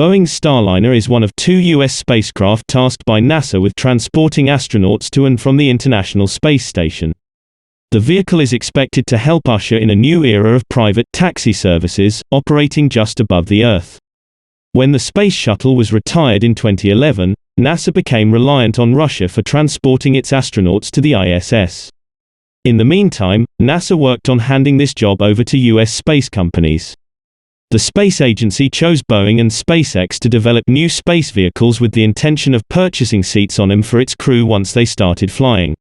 Boeing's Starliner is one of 2 U.S. spacecraft tasked by NASA with transporting astronauts to and from the International Space Station. The vehicle is expected to help usher in a new era of private taxi services, operating just above the Earth. When the Space Shuttle was retired in 2011, NASA became reliant on Russia for transporting its astronauts to the ISS. In the meantime, NASA worked on handing this job over to U.S. space companies. The space agency chose Boeing and SpaceX to develop new space vehicles with the intention of purchasing seats on them for its crew once they started flying.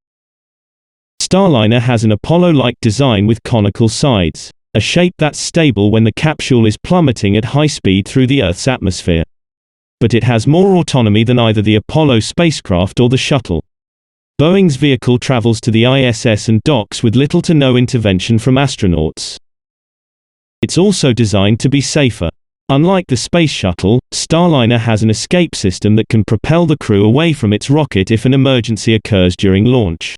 Starliner has an Apollo-like design with conical sides, a shape that's stable when the capsule is plummeting at high speed through the Earth's atmosphere. But it has more autonomy than either the Apollo spacecraft or the shuttle. Boeing's vehicle travels to the ISS and docks with little to no intervention from astronauts. It's also designed to be safer. Unlike the Space Shuttle, Starliner has an escape system that can propel the crew away from its rocket if an emergency occurs during launch.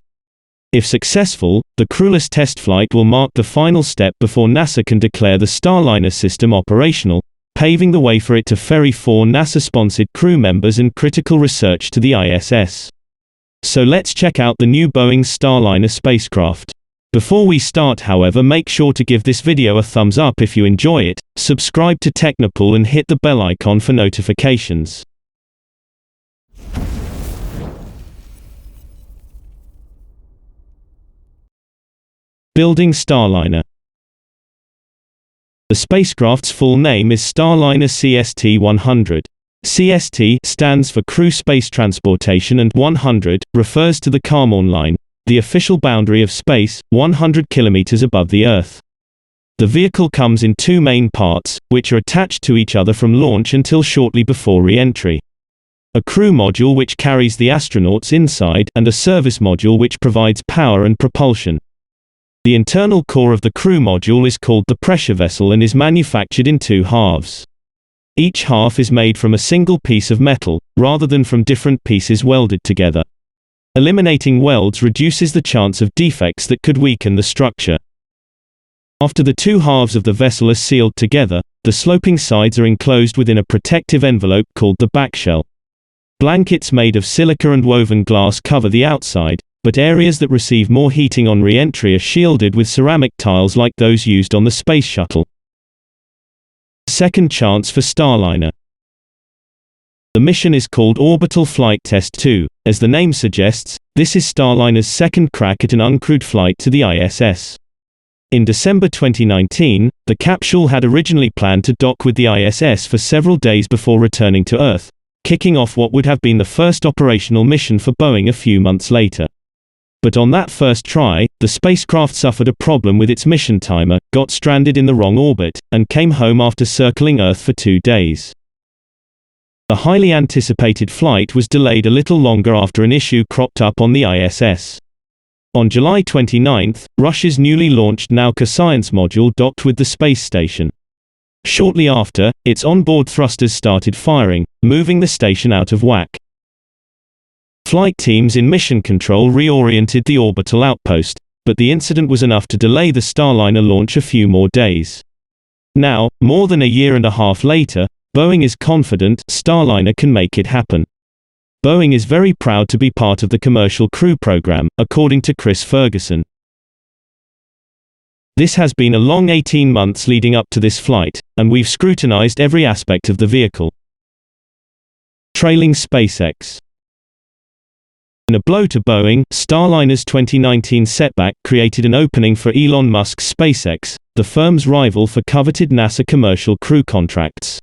If successful, the crewless test flight will mark the final step before NASA can declare the Starliner system operational, paving the way for it to ferry 4 NASA-sponsored crew members and critical research to the ISS. So let's check out the new Boeing Starliner spacecraft. Before we start, however, make sure to give this video a thumbs up if you enjoy it, subscribe to Technopool and hit the bell icon for notifications. Building Starliner. The spacecraft's full name is Starliner CST-100. CST stands for Crew Space Transportation and 100 refers to the Kármán line, the official boundary of space, 100 kilometers above the Earth. The vehicle comes in 2 main parts, which are attached to each other from launch until shortly before re-entry. A crew module which carries the astronauts inside, and a service module which provides power and propulsion. The internal core of the crew module is called the pressure vessel and is manufactured in 2 halves. Each half is made from a single piece of metal, rather than from different pieces welded together. Eliminating welds reduces the chance of defects that could weaken the structure. After the 2 halves of the vessel are sealed together, the sloping sides are enclosed within a protective envelope called the backshell. Blankets made of silica and woven glass cover the outside, but areas that receive more heating on re-entry are shielded with ceramic tiles like those used on the Space Shuttle. Second chance for Starliner. The mission is called Orbital Flight Test 2. As the name suggests, this is Starliner's second crack at an uncrewed flight to the ISS. In December 2019, the capsule had originally planned to dock with the ISS for several days before returning to Earth, kicking off what would have been the first operational mission for Boeing a few months later. But on that first try, the spacecraft suffered a problem with its mission timer, got stranded in the wrong orbit, and came home after circling Earth for 2 days. The highly anticipated flight was delayed a little longer after an issue cropped up on the ISS. On July 29, Russia's newly launched Nauka science module docked with the space station. Shortly after, its onboard thrusters started firing, moving the station out of whack. Flight teams in mission control reoriented the orbital outpost, but the incident was enough to delay the Starliner launch a few more days. Now, more than a year and a half later, Boeing is confident Starliner can make it happen. Boeing is very proud to be part of the Commercial Crew Program, according to Chris Ferguson. This has been a long 18 months leading up to this flight, and we've scrutinized every aspect of the vehicle. Trailing SpaceX. In a blow to Boeing, Starliner's 2019 setback created an opening for Elon Musk's SpaceX, the firm's rival for coveted NASA commercial crew contracts.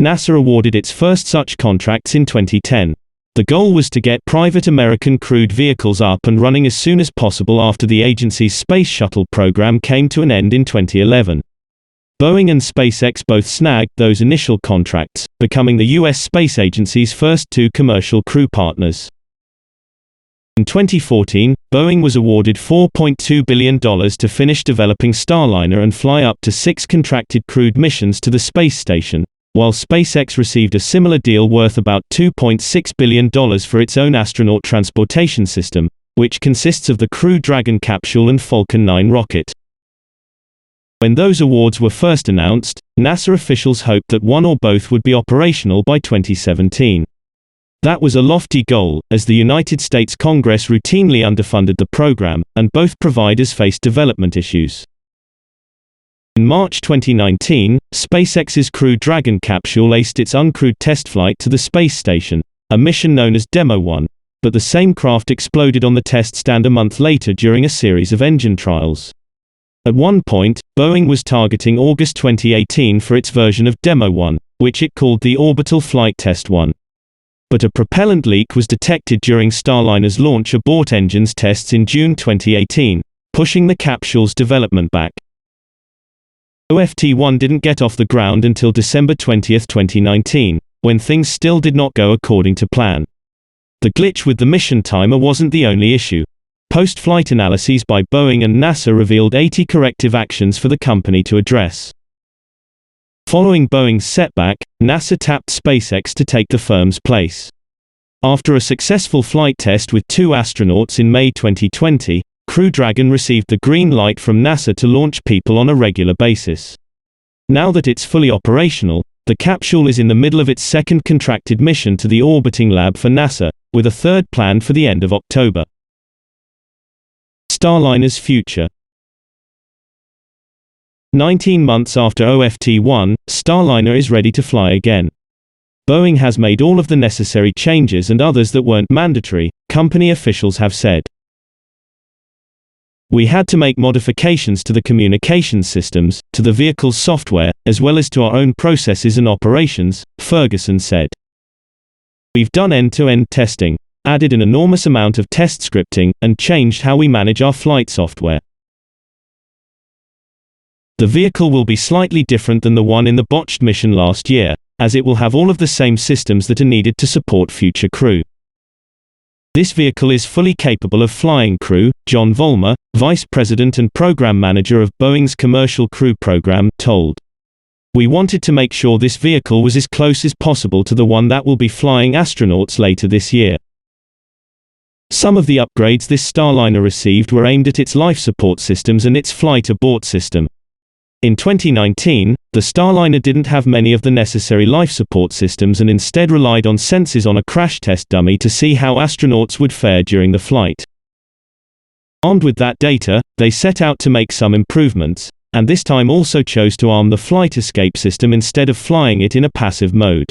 NASA awarded its first such contracts in 2010. The goal was to get private American crewed vehicles up and running as soon as possible after the agency's Space Shuttle program came to an end in 2011. Boeing and SpaceX both snagged those initial contracts, becoming the U.S. space agency's first 2 commercial crew partners. In 2014, Boeing was awarded $4.2 billion to finish developing Starliner and fly up to 6 contracted crewed missions to the space station, while SpaceX received a similar deal worth about $2.6 billion for its own astronaut transportation system, which consists of the Crew Dragon capsule and Falcon 9 rocket. When those awards were first announced, NASA officials hoped that one or both would be operational by 2017. That was a lofty goal, as the United States Congress routinely underfunded the program, and both providers faced development issues. In March 2019, SpaceX's Crew Dragon capsule aced its uncrewed test flight to the space station, a mission known as Demo 1, but the same craft exploded on the test stand a month later during a series of engine trials. At one point, Boeing was targeting August 2018 for its version of Demo 1, which it called the Orbital Flight Test 1. But a propellant leak was detected during Starliner's launch abort engines tests in June 2018, pushing the capsule's development back. OFT-1 didn't get off the ground until December 20, 2019, when things still did not go according to plan. The glitch with the mission timer wasn't the only issue. Post-flight analyses by Boeing and NASA revealed 80 corrective actions for the company to address. Following Boeing's setback, NASA tapped SpaceX to take the firm's place. After a successful flight test with 2 astronauts in May 2020, Crew Dragon received the green light from NASA to launch people on a regular basis. Now that it's fully operational, the capsule is in the middle of its second contracted mission to the orbiting lab for NASA, with a third planned for the end of October. Starliner's future. 19 months after OFT-1, Starliner is ready to fly again. Boeing has made all of the necessary changes and others that weren't mandatory, company officials have said. We had to make modifications to the communication systems, to the vehicle's software, as well as to our own processes and operations, Ferguson said. We've done end-to-end testing, added an enormous amount of test scripting, and changed how we manage our flight software. The vehicle will be slightly different than the one in the botched mission last year, as it will have all of the same systems that are needed to support future crew. This vehicle is fully capable of flying crew, John Vollmer, Vice President and Program Manager of Boeing's Commercial Crew Program, told. We wanted to make sure this vehicle was as close as possible to the one that will be flying astronauts later this year. Some of the upgrades this Starliner received were aimed at its life support systems and its flight abort system. In 2019, the Starliner didn't have many of the necessary life support systems and instead relied on sensors on a crash test dummy to see how astronauts would fare during the flight. Armed with that data, they set out to make some improvements, and this time also chose to arm the flight escape system instead of flying it in a passive mode.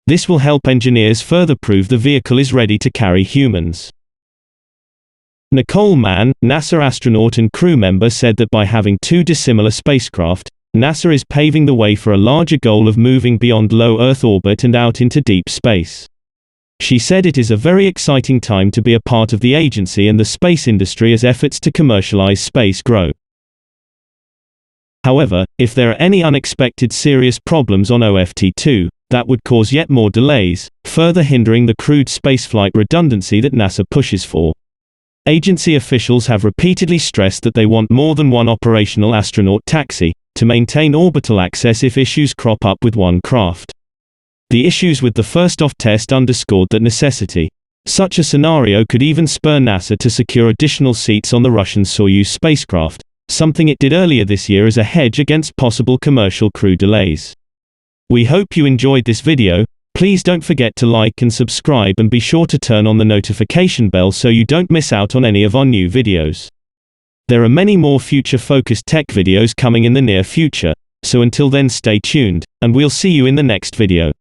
This will help engineers further prove the vehicle is ready to carry humans. Nicole Mann, NASA astronaut and crew member, said that by having 2 dissimilar spacecraft, NASA is paving the way for a larger goal of moving beyond low Earth orbit and out into deep space. She said it is a very exciting time to be a part of the agency and the space industry as efforts to commercialize space grow. However, if there are any unexpected serious problems on OFT-2, that would cause yet more delays, further hindering the crewed spaceflight redundancy that NASA pushes for. Agency officials have repeatedly stressed that they want more than one operational astronaut taxi, to maintain orbital access if issues crop up with one craft. The issues with the first-off test underscored that necessity. Such a scenario could even spur NASA to secure additional seats on the Russian Soyuz spacecraft, something it did earlier this year as a hedge against possible commercial crew delays. We hope you enjoyed this video. Please don't forget to like and subscribe and be sure to turn on the notification bell so you don't miss out on any of our new videos. There are many more future-focused tech videos coming in the near future, so until then stay tuned, and we'll see you in the next video.